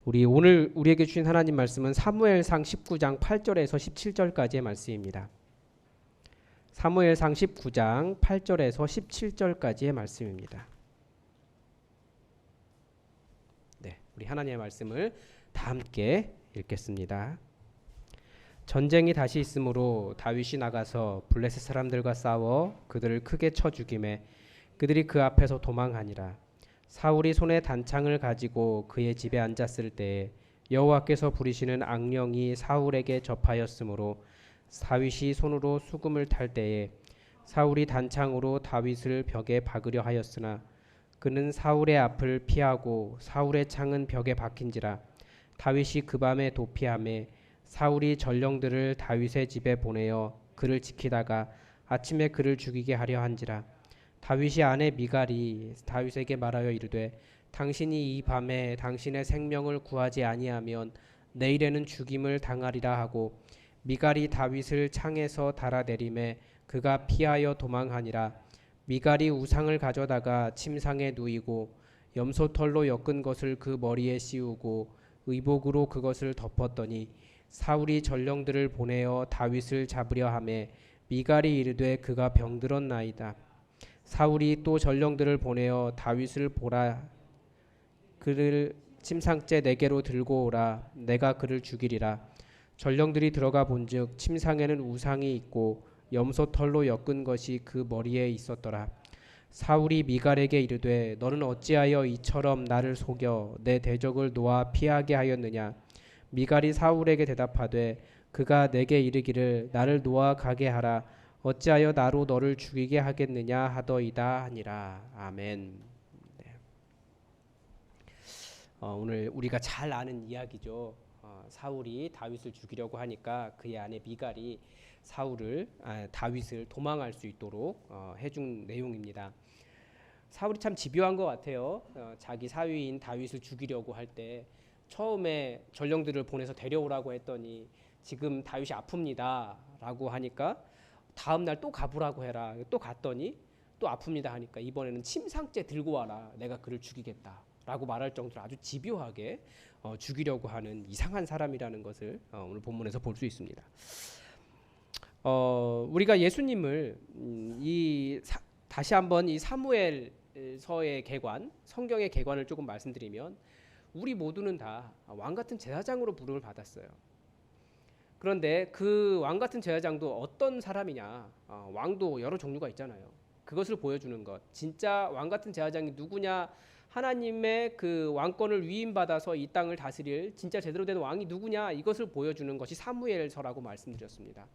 오늘 우리에게 주신 하나님 말씀은 사무엘상 19장 8절에서 17절까지의 말씀입니다. 사무엘상 19장 8절에서 17절까지의 말씀입니다. 네, 우리 하나님의 말씀을 다 함께 읽겠습니다. 전쟁이 다시 있으므로 다윗이 나가서 블레셋 사람들과 싸워 그들을 크게 쳐 죽이매 그들이 그 앞에서 도망하니라. 사울이 손에 단창을 가지고 그의 집에 앉았을 때에 여호와께서 부리시는 악령이 사울에게 접하였으므로 다윗이 손으로 수금을 탈 때에 사울이 단창으로 다윗을 벽에 박으려 하였으나 그는 사울의 앞을 피하고 사울의 창은 벽에 박힌지라. 다윗이 그 밤에 도피하매 사울이 전령들을 다윗의 집에 보내어 그를 지키다가 아침에 그를 죽이게 하려 한지라. 다윗이 아내 미갈이 다윗에게 말하여 이르되 당신이 이 밤에 당신의 생명을 구하지 아니하면 내일에는 죽임을 당하리라 하고 미갈이 다윗을 창에서 달아내리매 그가 피하여 도망하니라. 미갈이 우상을 가져다가 침상에 누이고 염소털로 엮은 것을 그 머리에 씌우고 의복으로 그것을 덮었더니 사울이 전령들을 보내어 다윗을 잡으려 하매 미갈이 이르되 그가 병들었나이다. 사울이 또 전령들을 보내어 다윗을 보라. 그를 침상째 내게로 들고 오라. 내가 그를 죽이리라. 전령들이 들어가 본즉 침상에는 우상이 있고 염소털로 엮은 것이 그 머리에 있었더라. 사울이 미갈에게 이르되 너는 어찌하여 이처럼 나를 속여 내 대적을 놓아 피하게 하였느냐. 미갈이 사울에게 대답하되 그가 내게 이르기를 나를 놓아 가게 하라. 어찌하여 나로 너를 죽이게 하겠느냐 하더이다 하니라. 아멘. 네. 오늘 우리가 잘 아는 이야기죠. 사울이 다윗을 죽이려고 하니까 그의 아내 미갈이 다윗을 도망할 수 있도록 해준 내용입니다. 사울이 참 집요한 것 같아요. 자기 사위인 다윗을 죽이려고 할 때 처음에 전령들을 보내서 데려오라고 했더니 지금 다윗이 아픕니다 라고 하니까 다음 날 또 가보라고 해라. 또 갔더니 또 아픕니다 하니까 이번에는 침상째 들고 와라. 내가 그를 죽이겠다 라고 말할 정도로 아주 집요하게 죽이려고 하는 이상한 사람이라는 것을 오늘 본문에서 볼 수 있습니다. 우리가 예수님을 다시 한번 이 사무엘서의 개관, 성경의 개관을 조금 말씀드리면 우리 모두는 다 왕같은 제사장으로 부름을 받았어요. 그런데 그 왕같은 제사장도 어떤 사람이냐, 왕도 여러 종류가 있잖아요. 그것을 보여주는 것, 진짜 왕같은 제사장이 누구냐, 하나님의 그 왕권을 위임받아서 이 땅을 다스릴 진짜 제대로 된 왕이 누구냐, 이것을 보여주는 것이 사무엘서라고 말씀드렸습니다.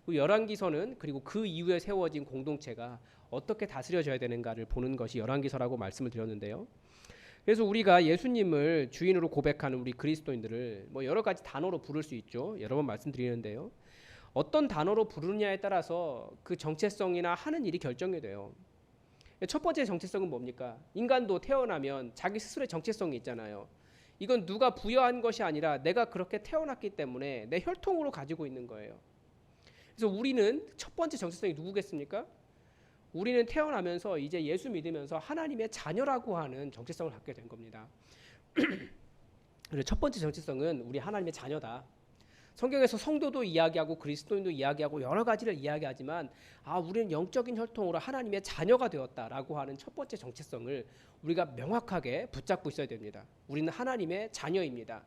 그 열왕기서는 그리고 그 이후에 세워진 공동체가 어떻게 다스려져야 되는가를 보는 것이 열왕기서라고 말씀을 드렸는데요. 그래서 우리가 예수님을 주인으로 고백하는 우리 그리스도인들을 여러 가지 단어로 부를 수 있죠. 여러 번 말씀드리는데요. 어떤 단어로 부르느냐에 따라서 그 정체성이나 하는 일이 결정이 돼요. 첫 번째 정체성은 뭡니까? 인간도 태어나면 자기 스스로의 정체성이 있잖아요. 이건 누가 부여한 것이 아니라 내가 그렇게 태어났기 때문에 내 혈통으로 가지고 있는 거예요. 그래서 우리는 첫 번째 정체성이 누구겠습니까? 우리는 태어나면서 이제 예수 믿으면서 하나님의 자녀라고 하는 정체성을 갖게 된 겁니다. 그래서 첫 번째 정체성은 우리 하나님의 자녀다. 성경에서 성도도 이야기하고 그리스도인도 이야기하고 여러 가지를 이야기하지만 우리는 영적인 혈통으로 하나님의 자녀가 되었다라고 하는 첫 번째 정체성을 우리가 명확하게 붙잡고 있어야 됩니다. 우리는 하나님의 자녀입니다.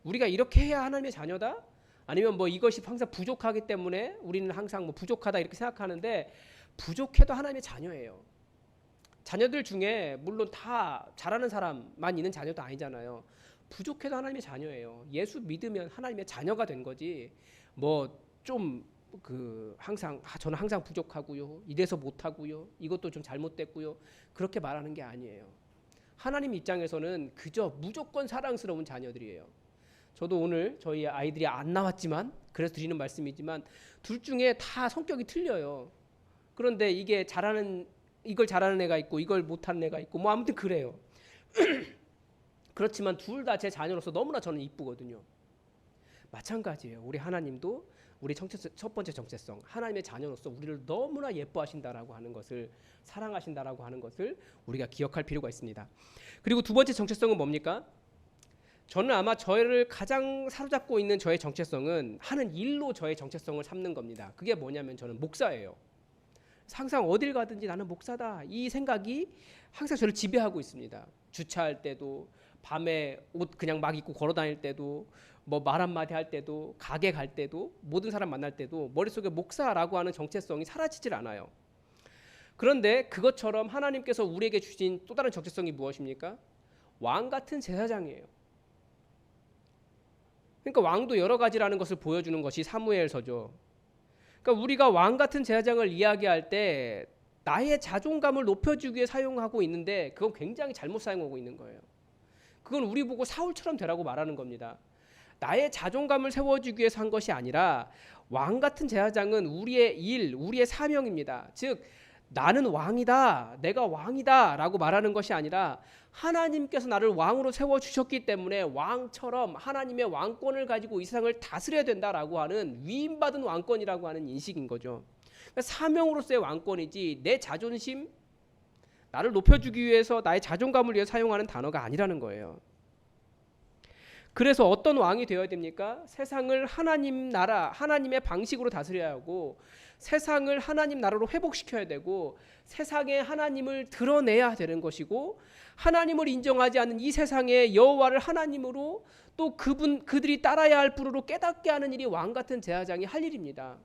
우리가 이렇게 해야 하나님의 자녀다? 아니면 이것이 항상 부족하기 때문에 우리는 항상 부족하다 이렇게 생각하는데 부족해도 하나님의 자녀예요. 자녀들 중에 물론 다 잘하는 사람만 있는 자녀도 아니잖아요. 부족해도 하나님의 자녀예요. 예수 믿으면 하나님의 자녀가 된 거지. 저는 항상 부족하고요. 이래서 못하고요. 이것도 좀 잘못됐고요. 그렇게 말하는 게 아니에요. 하나님 입장에서는 그저 무조건 사랑스러운 자녀들이에요. 저도 오늘 저희 아이들이 안 나왔지만 그래서 드리는 말씀이지만 둘 중에 다 성격이 틀려요. 그런데 이걸 잘하는 애가 있고 이걸 못하는 애가 있고 아무튼 그래요. 그렇지만 둘 다 제 자녀로서 너무나 저는 이쁘거든요. 마찬가지예요. 우리 하나님도 우리 첫 번째 정체성, 하나님의 자녀로서 우리를 너무나 예뻐하신다라고 하는 것을, 사랑하신다라고 하는 것을 우리가 기억할 필요가 있습니다. 그리고 두 번째 정체성은 뭡니까? 저는 아마 저를 가장 사로잡고 있는 저의 정체성은 하는 일로 저의 정체성을 삼는 겁니다. 그게 뭐냐면 저는 목사예요. 항상 어딜 가든지 나는 목사다. 이 생각이 항상 저를 지배하고 있습니다. 주차할 때도, 밤에 옷 그냥 막 입고 걸어 다닐 때도, 뭐 말 한마디 할 때도, 가게 갈 때도, 모든 사람 만날 때도 머릿속에 목사라고 하는 정체성이 사라지질 않아요. 그런데 그것처럼 하나님께서 우리에게 주신 또 다른 정체성이 무엇입니까? 왕 같은 제사장이에요. 그러니까 왕도 여러 가지라는 것을 보여주는 것이 사무엘서죠. 그러니까 우리가 왕 같은 제사장을 이야기할 때 나의 자존감을 높여주기 위해 사용하고 있는데 그건 굉장히 잘못 사용하고 있는 거예요. 그건 우리 보고 사울처럼 되라고 말하는 겁니다. 나의 자존감을 세워주기 위해서 한 것이 아니라 왕 같은 제사장은 우리의 일, 우리의 사명입니다. 즉 나는 왕이다, 내가 왕이다 라고 말하는 것이 아니라 하나님께서 나를 왕으로 세워주셨기 때문에 왕처럼 하나님의 왕권을 가지고 이 세상을 다스려야 된다라고 하는 위임받은 왕권이라고 하는 인식인 거죠. 그러니까 사명으로서의 왕권이지 내 자존심, 나를 높여주기 위해서 나의 자존감을 위해 사용하는 단어가 아니라는 거예요. 그래서 어떤 왕이 되어야 됩니까? 세상을 하나님 나라, 하나님의 방식으로 다스려야 하고 세상을 하나님 나라로 회복시켜야 되고 세상에 하나님을 드러내야 되는 것이고 하나님을 인정하지 않는 이 세상에 여호와를 하나님으로 또 그들이 따라야 할 분으로 깨닫게 하는 일이 왕 같은 제사장이 할 일입니다.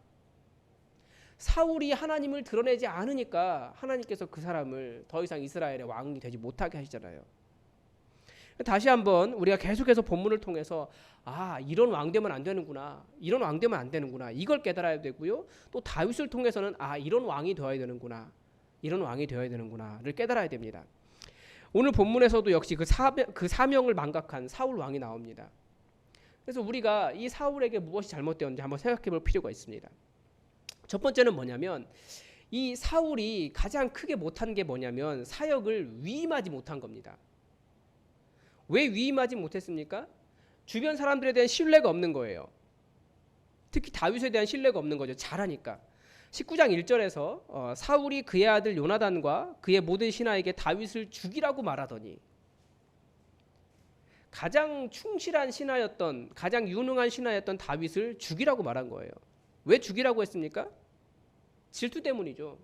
사울이 하나님을 드러내지 않으니까 하나님께서 그 사람을 더 이상 이스라엘의 왕이 되지 못하게 하시잖아요. 다시 한번 우리가 계속해서 본문을 통해서 이런 왕 되면 안 되는구나, 이런 왕 되면 안 되는구나 이걸 깨달아야 되고요. 또 다윗을 통해서는 이런 왕이 되어야 되는구나, 이런 왕이 되어야 되는구나를 깨달아야 됩니다. 오늘 본문에서도 역시 그 사명을 망각한 사울 왕이 나옵니다. 그래서 우리가 이 사울에게 무엇이 잘못되었는지 한번 생각해 볼 필요가 있습니다. 첫 번째는 뭐냐면 이 사울이 가장 크게 못한 게 뭐냐면 사역을 위임하지 못한 겁니다. 왜 위임하지 못했습니까? 주변 사람들에 대한 신뢰가 없는 거예요. 특히 다윗에 대한 신뢰가 없는 거죠. 잘하니까. 19장 1절에서 사울이 그의 아들 요나단과 그의 모든 신하에게 다윗을 죽이라고 말하더니 가장 충실한 신하였던, 가장 유능한 신하였던 다윗을 죽이라고 말한 거예요. 왜 죽이라고 했습니까? 질투 때문이죠.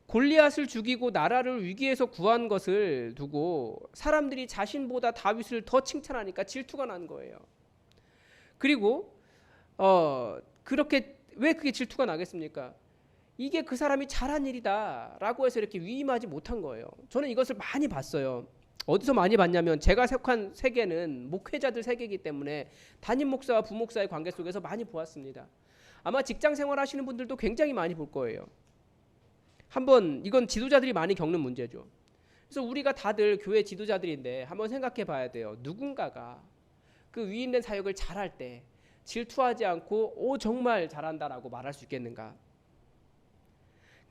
골리앗을 죽이고 나라를 위기에서 구한 것을 두고 사람들이 자신보다 다윗을 더 칭찬하니까 질투가 난 거예요. 그리고 그렇게 왜 그게 질투가 나겠습니까? 이게 그 사람이 잘한 일이다라고 해서 이렇게 위임하지 못한 거예요. 저는 이것을 많이 봤어요. 어디서 많이 봤냐면 제가 속한 세계는 목회자들 세계이기 때문에 담임 목사와 부목사의 관계 속에서 많이 보았습니다. 아마 직장 생활하시는 분들도 굉장히 많이 볼 거예요. 한번 이건 지도자들이 많이 겪는 문제죠. 그래서 우리가 다들 교회 지도자들인데 한번 생각해 봐야 돼요. 누군가가 그 위임된 사역을 잘할 때 질투하지 않고 정말 잘한다라고 말할 수 있겠는가?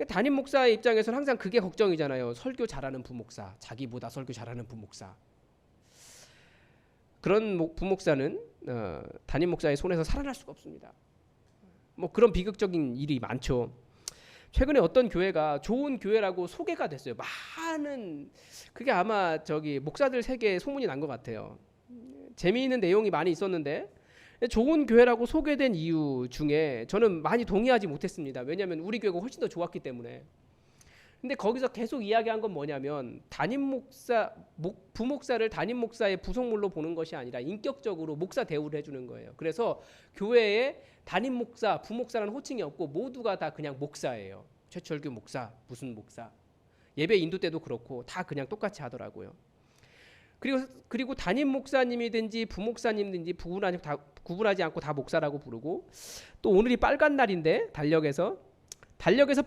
담임 목사의 입장에서는 항상 그게 걱정이잖아요. 설교 잘하는 부목사, 자기보다 설교 잘하는 부목사. 그런 부목사는 담임 목사의 손에서 살아날 수가 없습니다. 뭐 그런 비극적인 일이 많죠. 최근에 어떤 교회가 좋은 교회라고 소개가 됐어요. 많은 그게 아마 목사들 세계에 소문이 난 것 같아요. 재미있는 내용이 많이 있었는데 좋은 교회라고 소개된 이유 중에 저는 많이 동의하지 못했습니다. 왜냐하면 우리 교회가 훨씬 더 좋았기 때문에. 근데 거기서 계속 이야기한 건 뭐냐면 부목사를 담임 목사의 부속물로 보는 것이 아니라 인격적으로 목사 대우를 해주는 거예요. 그래서 교회에 담임 목사, 부목사라는 호칭이 없고 모두가 다 그냥 목사예요. 최철규 목사, 무슨 목사. 예배 인도 때도 그렇고 다 그냥 똑같이 하더라고요. 그리고 담임 목사님이든지 부목사님이든지 구분하지 않고 다 목사라고 부르고 또 오늘이 빨간 날인데 달력에서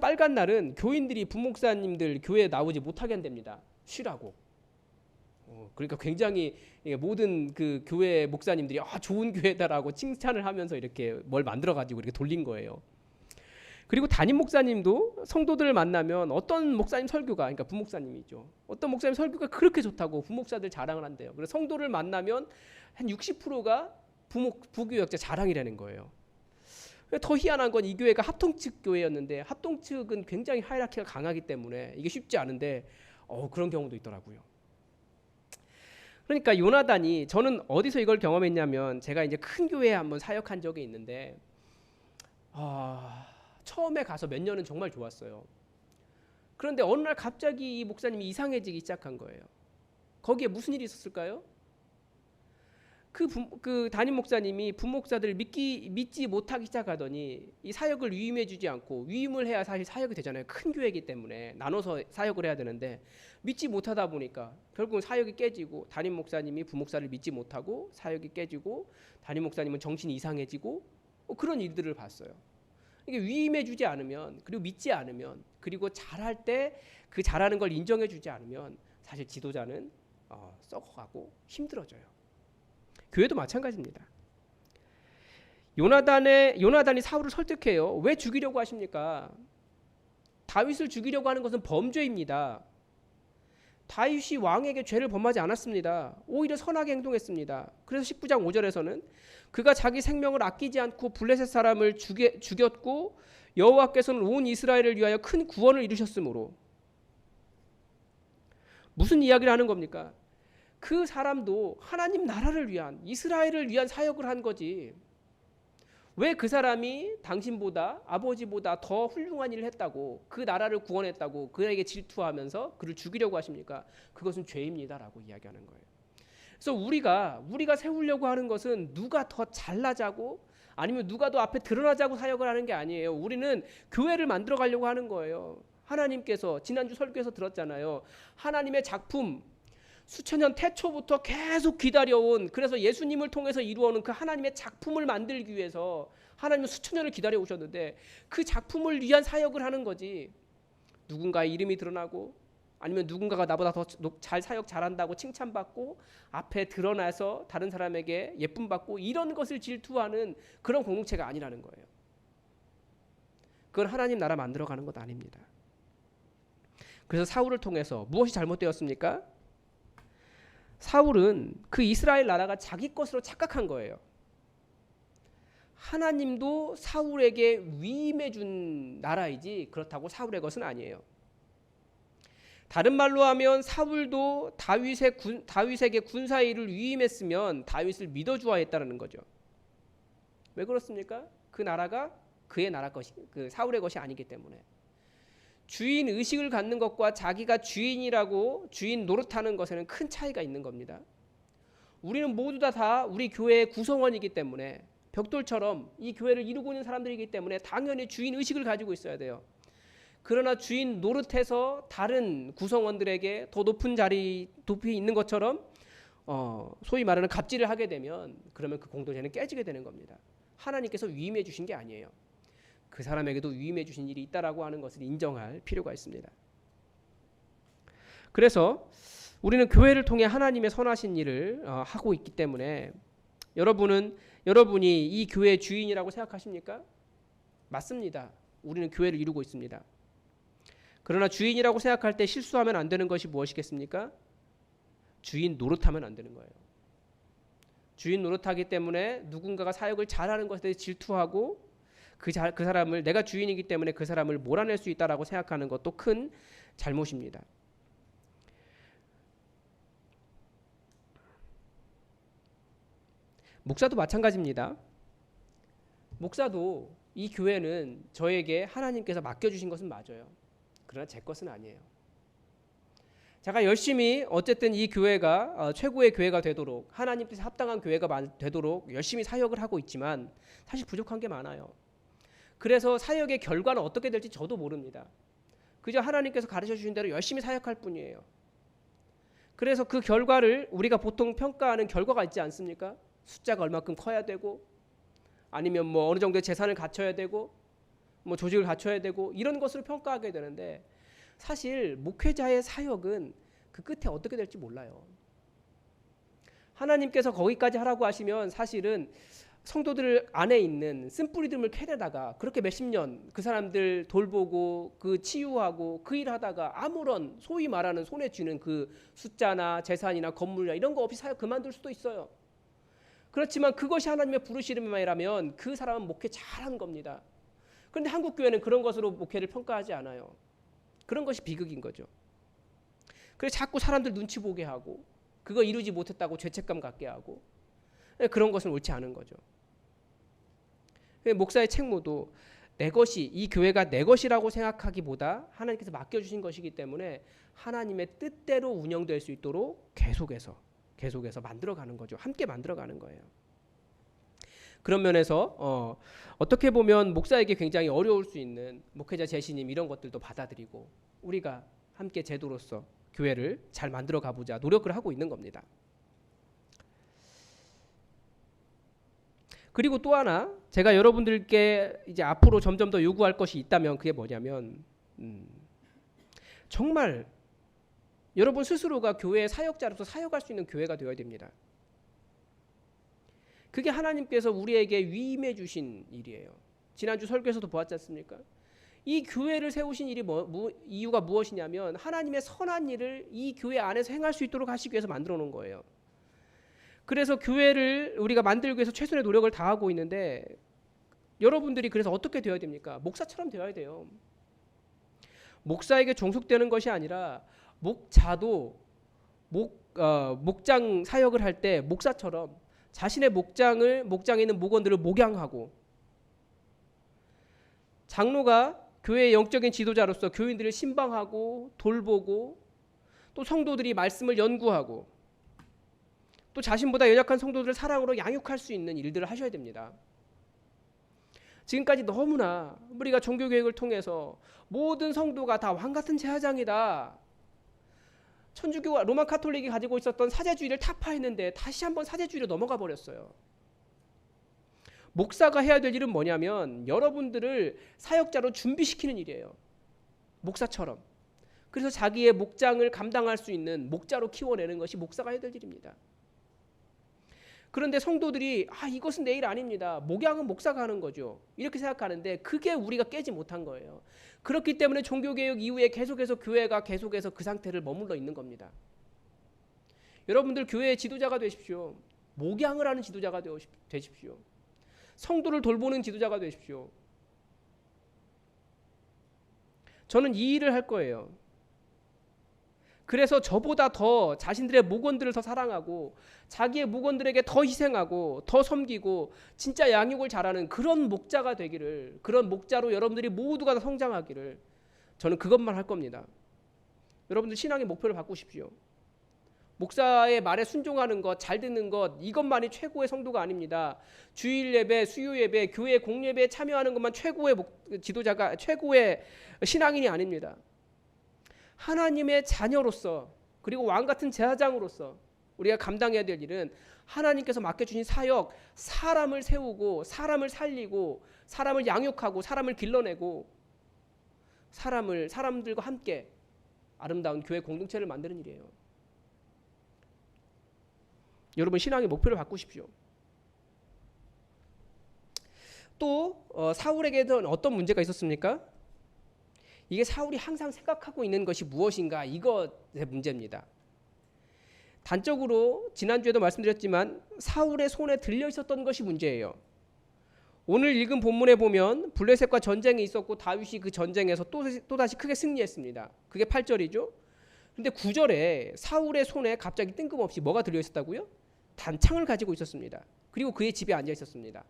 빨간 날은 교인들이 부목사님들 교회에 나오지 못하게 한답니다. 쉬라고. 그러니까 굉장히 모든 그 교회 목사님들이 좋은 교회다라고 칭찬을 하면서 이렇게 뭘 만들어가지고 이렇게 돌린 거예요. 그리고 담임 목사님도 성도들을 만나면 어떤 목사님 설교가, 그러니까 부목사님이죠. 어떤 목사님 설교가 그렇게 좋다고 부목사들 자랑을 한대요. 그래서 성도를 만나면 한 60%가 부교역자 자랑이라는 거예요. 더 희한한 건 이 교회가 합동측 교회였는데 합동측은 굉장히 하이라키가 강하기 때문에 이게 쉽지 않은데 그런 경우도 있더라고요. 그러니까 요나단이, 저는 어디서 이걸 경험했냐면 제가 이제 큰 교회에 한번 사역한 적이 있는데 처음에 가서 몇 년은 정말 좋았어요. 그런데 어느 날 갑자기 이 목사님이 이상해지기 시작한 거예요. 거기에 무슨 일이 있었을까요? 그 담임 목사님이 부목사들을 믿지 못하기 시작하더니 이 사역을 위임해주지 않고, 위임을 해야 사실 사역이 되잖아요. 큰 교회이기 때문에 나눠서 사역을 해야 되는데 믿지 못하다 보니까 결국은 사역이 깨지고, 담임 목사님이 부목사를 믿지 못하고 사역이 깨지고, 담임 목사님은 정신이 이상해지고, 그런 일들을 봤어요. 이게 위임해주지 않으면, 그리고 믿지 않으면, 그리고 잘할 때 그 잘하는 걸 인정해주지 않으면 사실 지도자는 썩어가고 힘들어져요. 교회도 마찬가지입니다. 요나단이 사울을 설득해요. 왜 죽이려고 하십니까? 다윗을 죽이려고 하는 것은 범죄입니다. 다윗이 왕에게 죄를 범하지 않았습니다. 오히려 선하게 행동했습니다. 그래서 19장 5절에서는 그가 자기 생명을 아끼지 않고 블레셋 사람을 죽였고 여호와께서는 온 이스라엘을 위하여 큰 구원을 이루셨으므로. 무슨 이야기를 하는 겁니까? 그 사람도 하나님 나라를 위한, 이스라엘을 위한 사역을 한 거지. 왜 그 사람이 당신보다, 아버지보다 더 훌륭한 일을 했다고, 그 나라를 구원했다고 그에게 질투하면서 그를 죽이려고 하십니까? 그것은 죄입니다라고 이야기하는 거예요. 그래서 우리가 세우려고 하는 것은 누가 더 잘나자고, 아니면 누가 더 앞에 드러나자고 사역을 하는 게 아니에요. 우리는 교회를 만들어 가려고 하는 거예요. 하나님께서 지난주 설교에서 들었잖아요. 하나님의 작품, 수천 년 태초부터 계속 기다려온, 그래서 예수님을 통해서 이루어오는 그 하나님의 작품을 만들기 위해서 하나님은 수천 년을 기다려 오셨는데, 그 작품을 위한 사역을 하는 거지. 누군가의 이름이 드러나고, 아니면 누군가가 나보다 더 잘 사역 잘한다고 칭찬받고 앞에 드러나서 다른 사람에게 예쁨 받고, 이런 것을 질투하는 그런 공동체가 아니라는 거예요. 그건 하나님 나라 만들어가는 것 아닙니다. 그래서 사울을 통해서 무엇이 잘못되었습니까? 사울은 그 이스라엘 나라가 자기 것으로 착각한 거예요. 하나님도 사울에게 위임해 준 나라이지 그렇다고 사울의 것은 아니에요. 다른 말로 하면 사울도 다윗에게 군사 일을 위임했으면 다윗을 믿어주어야 했다는 거죠. 왜 그렇습니까? 그 나라가 그의 나라 것이, 그 사울의 것이 아니기 때문에. 주인 의식을 갖는 것과 자기가 주인이라고 주인 노릇하는 것에는 큰 차이가 있는 겁니다. 우리는 모두 다 우리 교회의 구성원이기 때문에, 벽돌처럼 이 교회를 이루고 있는 사람들이기 때문에 당연히 주인 의식을 가지고 있어야 돼요. 그러나 주인 노릇해서 다른 구성원들에게 더 높은 자리, 높이 있는 것처럼 소위 말하는 갑질을 하게 되면, 그러면 그 공동체는 깨지게 되는 겁니다. 하나님께서 위임해 주신 게 아니에요. 그 사람에게도 위임해 주신 일이 있다라고 하는 것을 인정할 필요가 있습니다. 그래서 우리는 교회를 통해 하나님의 선하신 일을 하고 있기 때문에, 여러분이 이 교회의 주인이라고 생각하십니까? 맞습니다. 우리는 교회를 이루고 있습니다. 그러나 주인이라고 생각할 때 실수하면 안 되는 것이 무엇이겠습니까? 주인 노릇하면 안 되는 거예요. 주인 노릇하기 때문에 누군가가 사역을 잘하는 것에 대해 질투하고, 그 사람을, 내가 주인이기 때문에 그 사람을 몰아낼 수 있다라고 생각하는 것도 큰 잘못입니다. 목사도 마찬가지입니다. 목사도 이 교회는 저에게 하나님께서 맡겨주신 것은 맞아요. 그러나 제 것은 아니에요. 제가 열심히 어쨌든 이 교회가 최고의 교회가 되도록, 하나님 뜻에 합당한 교회가 되도록 열심히 사역을 하고 있지만 사실 부족한 게 많아요. 그래서 사역의 결과는 어떻게 될지 저도 모릅니다. 그저 하나님께서 가르쳐 주신 대로 열심히 사역할 뿐이에요. 그래서 그 결과를 우리가 보통 평가하는 결과가 있지 않습니까? 숫자가 얼마큼 커야 되고, 아니면 뭐 어느 정도의 재산을 갖춰야 되고, 뭐 조직을 갖춰야 되고, 이런 것으로 평가하게 되는데, 사실 목회자의 사역은 그 끝에 어떻게 될지 몰라요. 하나님께서 거기까지 하라고 하시면 사실은 성도들 안에 있는 쓴뿌리들을 캐내다가 그렇게 몇십 년 그 사람들 돌보고 그 치유하고 그 일하다가 아무런 소위 말하는 손에 쥐는 그 숫자나 재산이나 건물이나 이런 거 없이 사역 그만둘 수도 있어요. 그렇지만 그것이 하나님의 부르심이라면 그 사람은 목회 잘한 겁니다. 그런데 한국 교회는 그런 것으로 목회를 평가하지 않아요. 그런 것이 비극인 거죠. 그래서 자꾸 사람들 눈치 보게 하고, 그거 이루지 못했다고 죄책감 갖게 하고 그런 것은 옳지 않은 거죠. 목사의 책무도 내 것이 이 교회가 내 것이라고 생각하기보다 하나님께서 맡겨주신 것이기 때문에 하나님의 뜻대로 운영될 수 있도록 계속해서 만들어가는 거죠. 함께 만들어가는 거예요. 그런 면에서 어떻게 보면 목사에게 굉장히 어려울 수 있는 목회자 재신임 이런 것들도 받아들이고 우리가 함께 제도로서 교회를 잘 만들어 가보자 노력을 하고 있는 겁니다. 그리고 또 하나 제가 여러분들께 이제 앞으로 점점 더 요구할 것이 있다면 그게 뭐냐면 정말 여러분 스스로가 교회의 사역자로서 사역할 수 있는 교회가 되어야 됩니다. 그게 하나님께서 우리에게 위임해 주신 일이에요. 지난주 설교에서도 보았지 않습니까? 이 교회를 세우신 일이 이유가 무엇이냐면 하나님의 선한 일을 이 교회 안에서 행할 수 있도록 하시기 위해서 만들어 놓은 거예요. 그래서 교회를 우리가 만들기 위해서 최선의 노력을 다하고 있는데 여러분들이 그래서 어떻게 되어야 됩니까? 목사처럼 되어야 돼요. 목사에게 종속되는 것이 아니라 목자도 목장 사역을 할 때 목사처럼 자신의 목장에 있는 목원들을 목양하고 장로가 교회의 영적인 지도자로서 교인들을 신방하고 돌보고 또 성도들이 말씀을 연구하고 또 자신보다 연약한 성도들을 사랑으로 양육할 수 있는 일들을 하셔야 됩니다. 지금까지 너무나 우리가 종교개혁을 통해서 모든 성도가 다 왕같은 제사장이다. 천주교와 로마 카톨릭이 가지고 있었던 사제주의를 타파했는데 다시 한번 사제주의로 넘어가 버렸어요. 목사가 해야 될 일은 뭐냐면 여러분들을 사역자로 준비시키는 일이에요. 목사처럼. 그래서 자기의 목장을 감당할 수 있는 목자로 키워내는 것이 목사가 해야 될 일입니다. 그런데 성도들이 이것은 내 일 아닙니다. 목양은 목사가 하는 거죠. 이렇게 생각하는데 그게 우리가 깨지 못한 거예요. 그렇기 때문에 종교개혁 이후에 계속해서 교회가 계속해서 그 상태를 머물러 있는 겁니다. 여러분들 교회의 지도자가 되십시오. 목양을 하는 지도자가 되십시오. 성도를 돌보는 지도자가 되십시오. 저는 이 일을 할 거예요. 그래서 저보다 더 자신들의 목원들을 더 사랑하고 자기의 목원들에게 더 희생하고 더 섬기고 진짜 양육을 잘하는 그런 목자가 되기를, 그런 목자로 여러분들이 모두가 다 성장하기를 저는 그것만 할 겁니다. 여러분들 신앙의 목표를 바꾸십시오. 목사의 말에 순종하는 것, 잘 듣는 것, 이것만이 최고의 성도가 아닙니다. 주일 예배, 수요 예배, 교회 공예배에 참여하는 것만 최고의 지도자가, 최고의 신앙인이 아닙니다. 하나님의 자녀로서 그리고 왕같은 제사장으로서 우리가 감당해야 될 일은 하나님께서 맡겨주신 사역, 사람을 세우고 사람을 살리고 사람을 양육하고 사람을 길러내고 사람들과 함께 아름다운 교회 공동체를 만드는 일이에요. 여러분 신앙의 목표를 바꾸십시오. 또 사울에게는 어떤 문제가 있었습니까? 이게 사울이 항상 생각하고 있는 것이 무엇인가, 이것의 문제입니다. 단적으로 지난주에도 말씀드렸지만 사울의 손에 들려 있었던 것이 문제예요. 오늘 읽은 본문에 보면 블레셋과 전쟁이 있었고 다윗이 그 전쟁에서 또다시 크게 승리했습니다. 그게 8절이죠. 그런데 9절에 사울의 손에 갑자기 뜬금없이 뭐가 들려 있었다고요? 단창을 가지고 있었습니다. 그리고 그의 집에 앉아 있었습니다.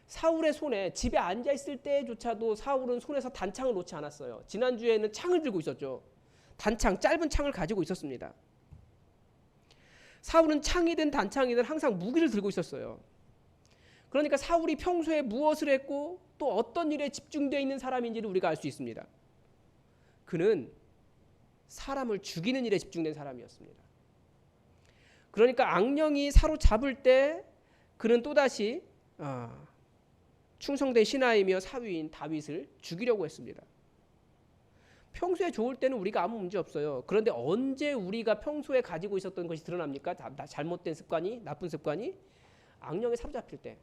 사울의 손에 집에 앉아 있을 때조차도 사울은 손에서 단창을 놓지 않았어요. 지난주에는 창을 들고 있었죠. 단창, 짧은 창을 가지고 있었습니다. 사울은 창이든 단창이든 항상 무기를 들고 있었어요. 그러니까 사울이 평소에 무엇을 했고 또 어떤 일에 집중되어 있는 사람인지를 우리가 알 수 있습니다. 그는 사람을 죽이는 일에 집중된 사람이었습니다. 그러니까 악령이 사로잡을 때 그는 또다시 충성된 신하이며 사위인 다윗을 죽이려고 했습니다. 평소에 좋을 때는 우리가 아무 문제 없어요. 그런데 언제 우리가 평소에 가지고 있었던 것이 드러납니까? 잘못된 습관이, 나쁜 습관이? 악령에 사로잡힐 때.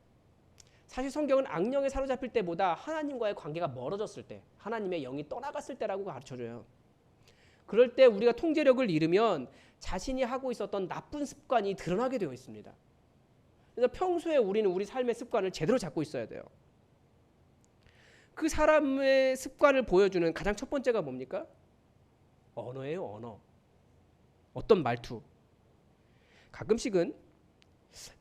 사실 성경은 악령에 사로잡힐 때보다 하나님과의 관계가 멀어졌을 때, 하나님의 영이 떠나갔을 때라고 가르쳐줘요. 그럴 때 우리가 통제력을 잃으면 자신이 하고 있었던 나쁜 습관이 드러나게 되어 있습니다. 그래서 평소에 우리는 우리 삶의 습관을 제대로 잡고 있어야 돼요. 그 사람의 습관을 보여주는 가장 첫 번째가 뭡니까? 언어예요, 언어. 어떤 말투. 가끔씩은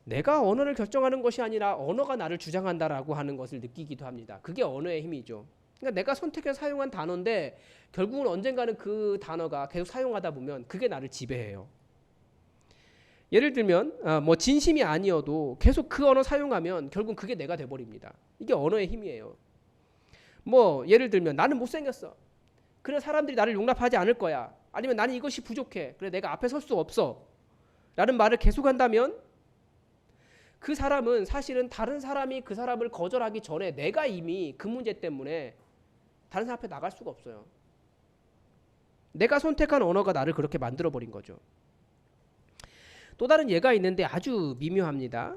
내가 언어를 결정하는 것이 아니라 언어가 나를 주장한다라고 하는 것을 느끼기도 합니다. 그게 언어의 힘이죠. 그러니까 내가 선택해서 사용한 단어인데 결국은 언젠가는 그 단어가 계속 사용하다 보면 그게 나를 지배해요. 예를 들면 뭐 진심이 아니어도 계속 그 언어 사용하면 결국 그게 내가 돼버립니다. 이게 언어의 힘이에요. 뭐 예를 들면 나는 못생겼어. 그래 사람들이 나를 용납하지 않을 거야. 아니면 나는 이것이 부족해. 그래 내가 앞에 설 수 없어. 라는 말을 계속한다면 그 사람은 사실은 다른 사람이 그 사람을 거절하기 전에 내가 이미 그 문제 때문에 다른 사람 앞에 나갈 수가 없어요. 내가 선택한 언어가 나를 그렇게 만들어버린 거죠. 또 다른 예가 있는데 아주 미묘합니다.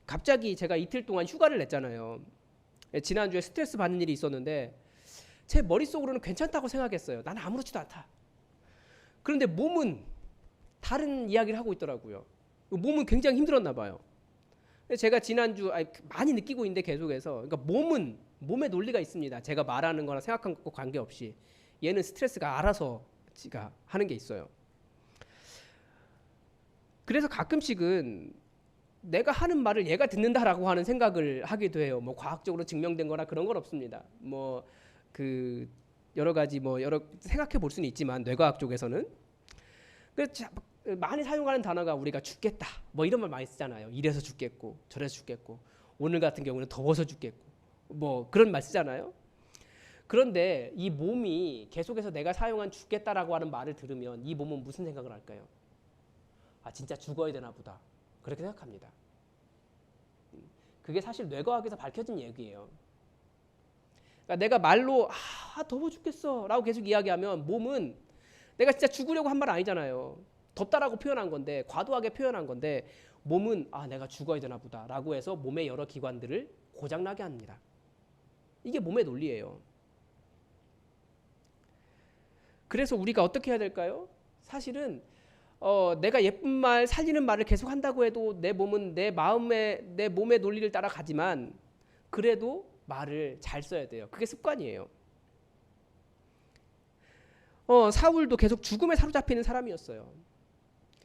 갑자기 제가 이틀 동안 휴가를 냈잖아요. 지난주에 스트레스 받는 일이 있었는데 제 머릿속으로는 괜찮다고 생각했어요. 나는 아무렇지도 않다. 그런데 몸은 다른 이야기를 하고 있더라고요. 몸은 굉장히 힘들었나 봐요. 제가 지난주 많이 느끼고 있는데 계속해서 그러니까 몸은 몸의 논리가 있습니다. 제가 말하는 거나 생각한 것과 관계없이 얘는 스트레스가 알아서 지가 하는 게 있어요. 그래서 가끔씩은 내가 하는 말을 얘가 듣는다라고 하는 생각을 하기도 해요. 뭐 과학적으로 증명된 거나 그런 건 없습니다. 뭐 그 여러 가지 뭐 여러 생각해 볼 수는 있지만 뇌과학 쪽에서는 많이 사용하는 단어가 우리가 죽겠다 뭐 이런 말 많이 쓰잖아요. 이래서 죽겠고 저래서 죽겠고 오늘 같은 경우는 더워서 죽겠고 뭐 그런 말 쓰잖아요. 그런데 이 몸이 계속해서 내가 사용한 죽겠다라고 하는 말을 들으면 이 몸은 무슨 생각을 할까요? 아 진짜 죽어야 되나 보다 그렇게 생각합니다. 그게 사실 뇌과학에서 밝혀진 얘기예요. 그러니까 내가 말로 더워 죽겠어 라고 계속 이야기하면 몸은 내가 진짜 죽으려고 한 말 아니잖아요. 덥다라고 표현한 건데 과도하게 표현한 건데 몸은 내가 죽어야 되나 보다 라고 해서 몸의 여러 기관들을 고장나게 합니다. 이게 몸의 논리예요. 그래서 우리가 어떻게 해야 될까요? 사실은 내가 예쁜 말 살리는 말을 계속 한다고 해도 내 몸은 내 몸의 논리를 따라가지만 그래도 말을 잘 써야 돼요. 그게 습관이에요. 사울도 계속 죽음에 사로잡히는 사람이었어요.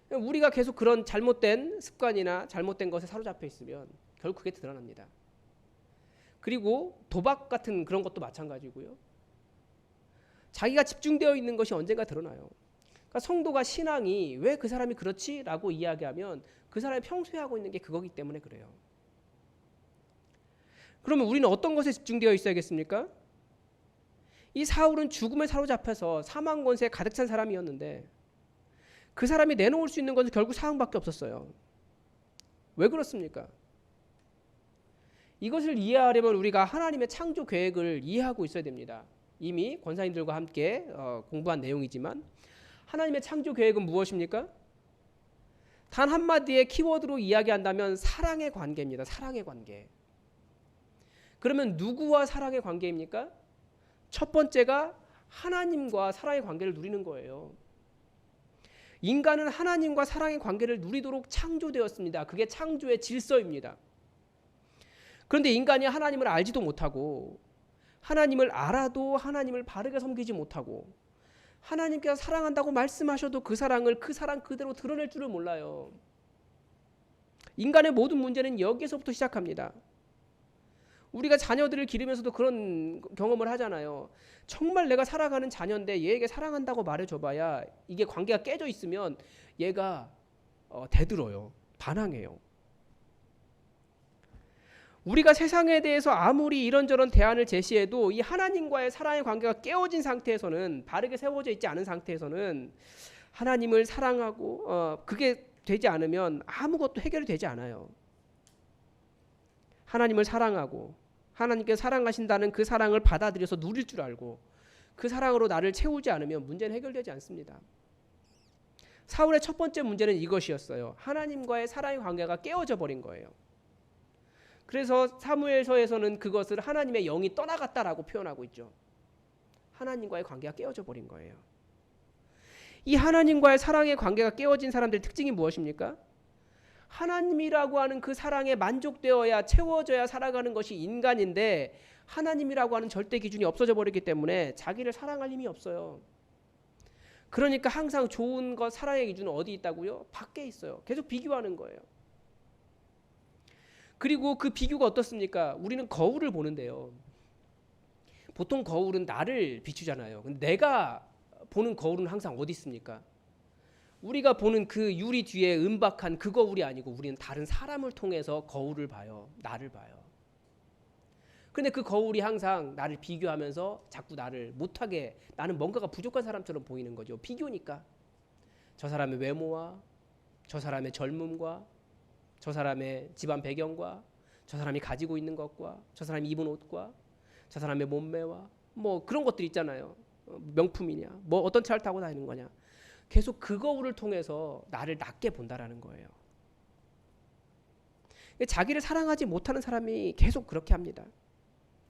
우리가 계속 그런 잘못된 습관이나 잘못된 것에 사로잡혀 있으면 결국 그게 드러납니다. 그리고 도박 같은 그런 것도 마찬가지고요. 자기가 집중되어 있는 것이 언젠가 드러나요. 그러니까 성도가 신앙이 왜 그 사람이 그렇지? 라고 이야기하면 그 사람이 평소에 하고 있는 게 그거기 때문에 그래요. 그러면 우리는 어떤 것에 집중되어 있어야겠습니까? 이 사울은 죽음에 사로잡혀서 사망 권세에 가득 찬 사람이었는데 그 사람이 내놓을 수 있는 것은 결국 사망밖에 없었어요. 왜 그렇습니까? 이것을 이해하려면 우리가 하나님의 창조 계획을 이해하고 있어야 됩니다. 이미 권사님들과 함께 공부한 내용이지만 하나님의 창조 계획은 무엇입니까? 단 한마디의 키워드로 이야기한다면 사랑의 관계입니다. 사랑의 관계. 그러면 누구와 사랑의 관계입니까? 첫 번째가 하나님과 사랑의 관계를 누리는 거예요. 인간은 하나님과 사랑의 관계를 누리도록 창조되었습니다. 그게 창조의 질서입니다. 그런데 인간이 하나님을 알지도 못하고 하나님을 알아도 하나님을 바르게 섬기지 못하고 하나님께서 사랑한다고 말씀하셔도 그 사랑 그대로 드러낼 줄을 몰라요. 인간의 모든 문제는 여기에서부터 시작합니다. 우리가 자녀들을 기르면서도 그런 경험을 하잖아요. 정말 내가 사랑하는 자녀인데 얘에게 사랑한다고 말해줘봐야 이게 관계가 깨져 있으면 얘가 대들어요. 반항해요. 우리가 세상에 대해서 아무리 이런저런 대안을 제시해도 이 하나님과의 사랑의 관계가 깨어진 상태에서는 바르게 세워져 있지 않은 상태에서는 하나님을 사랑하고 그게 되지 않으면 아무것도 해결이 되지 않아요. 하나님을 사랑하고 하나님께서 사랑하신다는 그 사랑을 받아들여서 누릴 줄 알고 그 사랑으로 나를 채우지 않으면 문제는 해결되지 않습니다. 사울의 첫 번째 문제는 이것이었어요. 하나님과의 사랑의 관계가 깨어져 버린 거예요. 그래서 사무엘서에서는 그것을 하나님의 영이 떠나갔다라고 표현하고 있죠. 하나님과의 관계가 깨어져 버린 거예요. 이 하나님과의 사랑의 관계가 깨어진 사람들의 특징이 무엇입니까? 하나님이라고 하는 그 사랑에 만족되어야 채워져야 살아가는 것이 인간인데 하나님이라고 하는 절대 기준이 없어져 버렸기 때문에 자기를 사랑할 힘이 없어요. 그러니까 항상 좋은 것, 사랑의 기준은 어디 있다고요? 밖에 있어요. 계속 비교하는 거예요. 그리고 그 비교가 어떻습니까? 우리는 거울을 보는데요. 보통 거울은 나를 비추잖아요. 근데 내가 보는 거울은 항상 어디 있습니까? 우리가 보는 그 유리 뒤에 은박한 그 거울이 아니고 우리는 다른 사람을 통해서 거울을 봐요. 나를 봐요. 근데 그 거울이 항상 나를 비교하면서 자꾸 나를 못하게, 나는 뭔가가 부족한 사람처럼 보이는 거죠. 비교니까. 저 사람의 외모와 저 사람의 젊음과 저 사람의 집안 배경과 저 사람이 가지고 있는 것과 저 사람이 입은 옷과 저 사람의 몸매와 뭐 그런 것들 있잖아요. 명품이냐, 뭐 어떤 차를 타고 다니는 거냐. 계속 그 거울을 통해서 나를 낮게 본다라는 거예요. 자기를 사랑하지 못하는 사람이 계속 그렇게 합니다.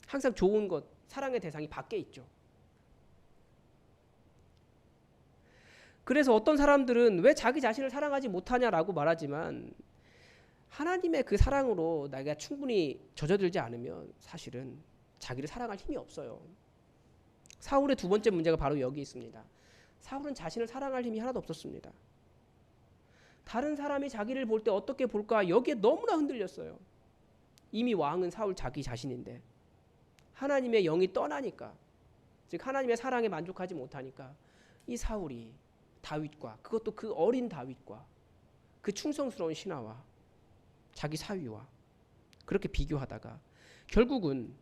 항상 좋은 것, 사랑의 대상이 밖에 있죠. 그래서 어떤 사람들은 왜 자기 자신을 사랑하지 못하냐라고 말하지만 하나님의 그 사랑으로 내가 충분히 젖어들지 않으면 사실은 자기를 사랑할 힘이 없어요. 사울의 두 번째 문제가 바로 여기 있습니다. 사울은 자신을 사랑할 힘이 하나도 없었습니다. 다른 사람이 자기를 볼 때 어떻게 볼까 여기에 너무나 흔들렸어요. 이미 왕은 사울 자기 자신인데 하나님의 영이 떠나니까, 즉 하나님의 사랑에 만족하지 못하니까 이 사울이 다윗과, 그것도 그 어린 다윗과 그 충성스러운 신하와 자기 사위와 그렇게 비교하다가 결국은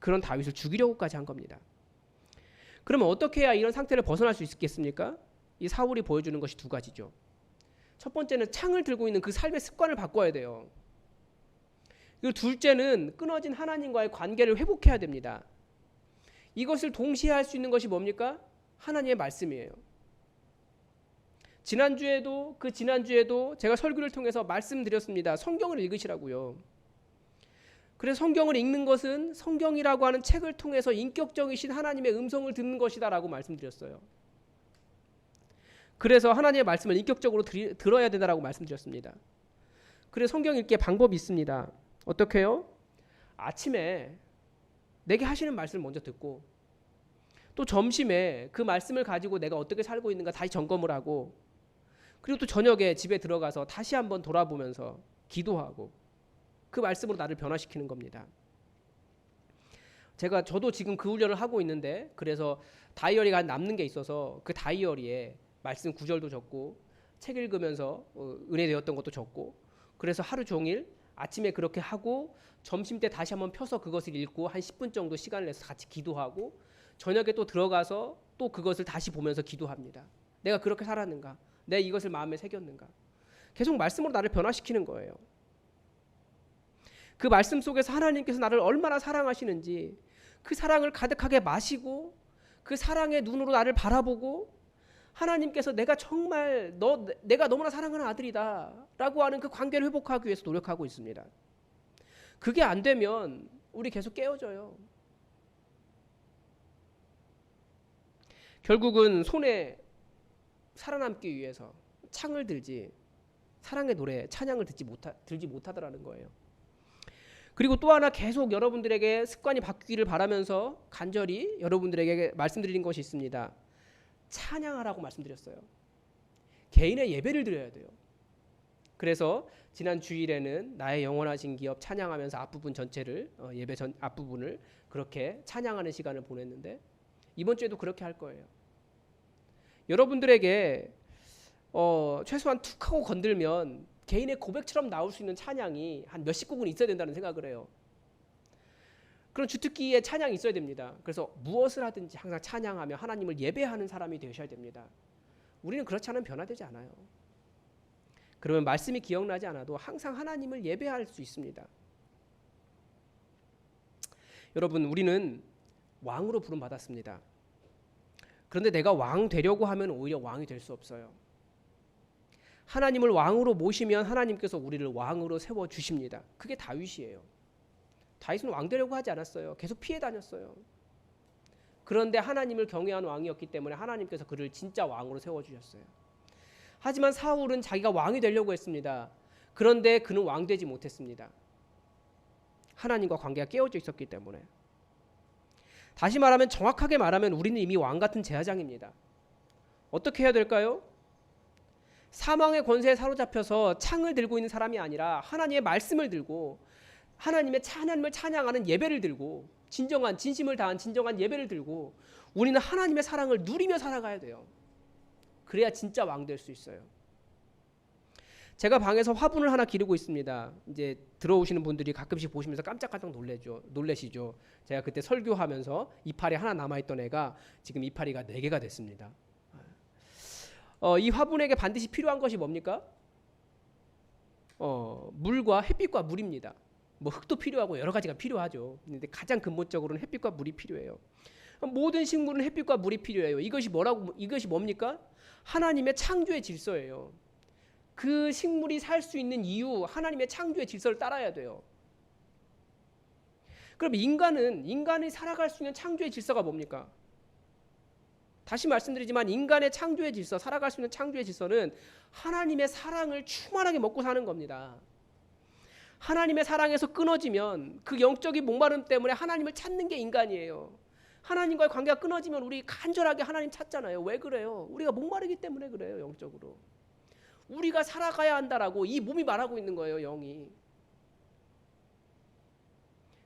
그런 다윗을 죽이려고까지 한 겁니다. 그러면 어떻게 해야 이런 상태를 벗어날 수 있겠습니까? 이 사울이 보여주는 것이 두 가지죠. 첫 번째는 창을 들고 있는 그 삶의 습관을 바꿔야 돼요. 그리고 둘째는 끊어진 하나님과의 관계를 회복해야 됩니다. 이것을 동시에 할 수 있는 것이 뭡니까? 하나님의 말씀이에요. 지난주에도 제가 설교를 통해서 말씀드렸습니다. 성경을 읽으시라고요. 그래서 성경을 읽는 것은 성경이라고 하는 책을 통해서 인격적이신 하나님의 음성을 듣는 것이다라고 말씀드렸어요. 그래서 하나님의 말씀을 인격적으로 들어야 된다라고 말씀드렸습니다. 그래서 성경 읽기에 방법이 있습니다. 어떻게 해요? 아침에 내게 하시는 말씀을 먼저 듣고 또 점심에 그 말씀을 가지고 내가 어떻게 살고 있는가 다시 점검을 하고 그리고 또 저녁에 집에 들어가서 다시 한번 돌아보면서 기도하고 그 말씀으로 나를 변화시키는 겁니다. 저도 지금 그 훈련을 하고 있는데 그래서 다이어리가 남는 게 있어서 그 다이어리에 말씀 구절도 적고 책 읽으면서 은혜되었던 것도 적고 그래서 하루 종일 아침에 그렇게 하고 점심때 다시 한번 펴서 그것을 읽고 한 10분 정도 시간을 내서 같이 기도하고 저녁에 또 들어가서 또 그것을 다시 보면서 기도합니다. 내가 그렇게 살았는가? 내가 이것을 마음에 새겼는가? 계속 말씀으로 나를 변화시키는 거예요. 그 말씀 속에서 하나님께서 나를 얼마나 사랑하시는지 그 사랑을 가득하게 마시고 그 사랑의 눈으로 나를 바라보고 하나님께서 내가 정말 내가 너무나 사랑하는 아들이다 라고 하는 그 관계를 회복하기 위해서 노력하고 있습니다. 그게 안 되면 우리 계속 깨어져요. 결국은 손에 살아남기 위해서 창을 들지 사랑의 노래, 찬양을 들지 못하더라는 거예요. 그리고 또 하나 계속 여러분들에게 습관이 바뀌기를 바라면서 간절히 여러분들에게 말씀드리는 것이 있습니다. 찬양하라고 말씀드렸어요. 개인의 예배를 드려야 돼요. 그래서 지난 주일에는 나의 영원하신 기업 찬양하면서 앞부분 전체를 예배 앞부분을 그렇게 찬양하는 시간을 보냈는데 이번 주에도 그렇게 할 거예요. 여러분들에게 최소한 툭 하고 건들면 개인의 고백처럼 나올 수 있는 찬양이 한 몇십 곡은 있어야 된다는 생각을 해요. 그런 주특기의 찬양이 있어야 됩니다. 그래서 무엇을 하든지 항상 찬양하며 하나님을 예배하는 사람이 되셔야 됩니다. 우리는 그렇지 않으면 변화되지 않아요. 그러면 말씀이 기억나지 않아도 항상 하나님을 예배할 수 있습니다. 여러분, 우리는 왕으로 부름받았습니다. 그런데 내가 왕 되려고 하면 오히려 왕이 될 수 없어요. 하나님을 왕으로 모시면 하나님께서 우리를 왕으로 세워주십니다. 그게 다윗이에요. 다윗은 왕 되려고 하지 않았어요. 계속 피해 다녔어요. 그런데 하나님을 경외한 왕이었기 때문에 하나님께서 그를 진짜 왕으로 세워주셨어요. 하지만 사울은 자기가 왕이 되려고 했습니다. 그런데 그는 왕 되지 못했습니다. 하나님과 관계가 깨어져 있었기 때문에. 다시 말하면 정확하게 말하면 우리는 이미 왕 같은 제사장입니다. 어떻게 해야 될까요? 사망의 권세에 사로잡혀서 창을 들고 있는 사람이 아니라 하나님의 말씀을 들고 하나님을 찬양하는 예배를 들고 진정한 진심을 다한 진정한 예배를 들고 우리는 하나님의 사랑을 누리며 살아가야 돼요. 그래야 진짜 왕 될 수 있어요. 제가 방에서 화분을 하나 기르고 있습니다. 이제 들어오시는 분들이 가끔씩 보시면서 깜짝깜짝 놀래시죠. 제가 그때 설교하면서 이파리 하나 남아있던 애가 지금 이파리가 4개가 됐습니다. 이 화분에게 반드시 필요한 것이 뭡니까? 물과 햇빛과 물입니다. 뭐 흙도 필요하고 여러 가지가 필요하죠. 근데 가장 근본적으로는 햇빛과 물이 필요해요. 모든 식물은 햇빛과 물이 필요해요. 이것이 뭡니까? 하나님의 창조의 질서예요. 그 식물이 살 수 있는 이유, 하나님의 창조의 질서를 따라야 돼요. 그럼 인간이 살아갈 수 있는 창조의 질서가 뭡니까? 다시 말씀드리지만 인간의 창조의 질서, 살아갈 수 있는 창조의 질서는 하나님의 사랑을 충만하게 먹고 사는 겁니다. 하나님의 사랑에서 끊어지면 그 영적인 목마름 때문에 하나님을 찾는 게 인간이에요. 하나님과의 관계가 끊어지면 우리 간절하게 하나님 찾잖아요. 왜 그래요? 우리가 목마르기 때문에 그래요. 영적으로. 우리가 살아가야 한다라고 이 몸이 말하고 있는 거예요. 영이.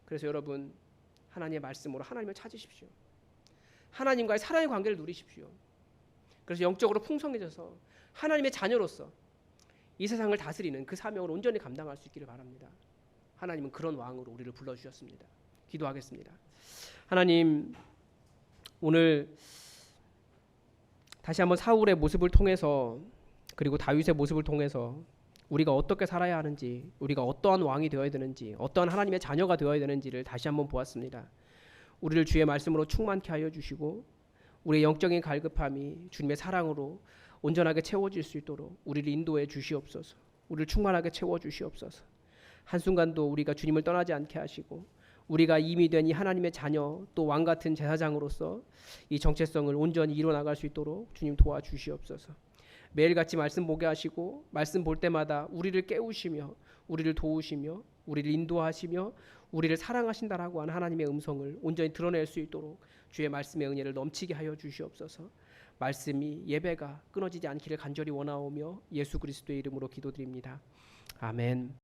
그래서 여러분 하나님의 말씀으로 하나님을 찾으십시오. 하나님과의 사랑의 관계를 누리십시오. 그래서 영적으로 풍성해져서 하나님의 자녀로서 이 세상을 다스리는 그 사명을 온전히 감당할 수 있기를 바랍니다. 하나님은 그런 왕으로 우리를 불러주셨습니다. 기도하겠습니다. 하나님, 오늘 다시 한번 사울의 모습을 통해서 그리고 다윗의 모습을 통해서 우리가 어떻게 살아야 하는지, 우리가 어떠한 왕이 되어야 되는지, 어떠한 하나님의 자녀가 되어야 되는지를 다시 한번 보았습니다. 우리를 주의 말씀으로 충만케 하여 주시고 우리의 영적인 갈급함이 주님의 사랑으로 온전하게 채워질 수 있도록 우리를 인도해 주시옵소서. 우리를 충만하게 채워 주시옵소서. 한순간도 우리가 주님을 떠나지 않게 하시고 우리가 이미 된 이 하나님의 자녀 또 왕같은 제사장으로서 이 정체성을 온전히 이뤄나갈 수 있도록 주님 도와주시옵소서. 매일같이 말씀 보게 하시고 말씀 볼 때마다 우리를 깨우시며 우리를 도우시며 우리를 인도하시며 우리를 사랑하신다라고 하는 하나님의 음성을 온전히 드러낼 수 있도록 주의 말씀의 은혜를 넘치게 하여 주시옵소서. 말씀이 예배가 끊어지지 않기를 간절히 원하오며 예수 그리스도의 이름으로 기도드립니다. 아멘.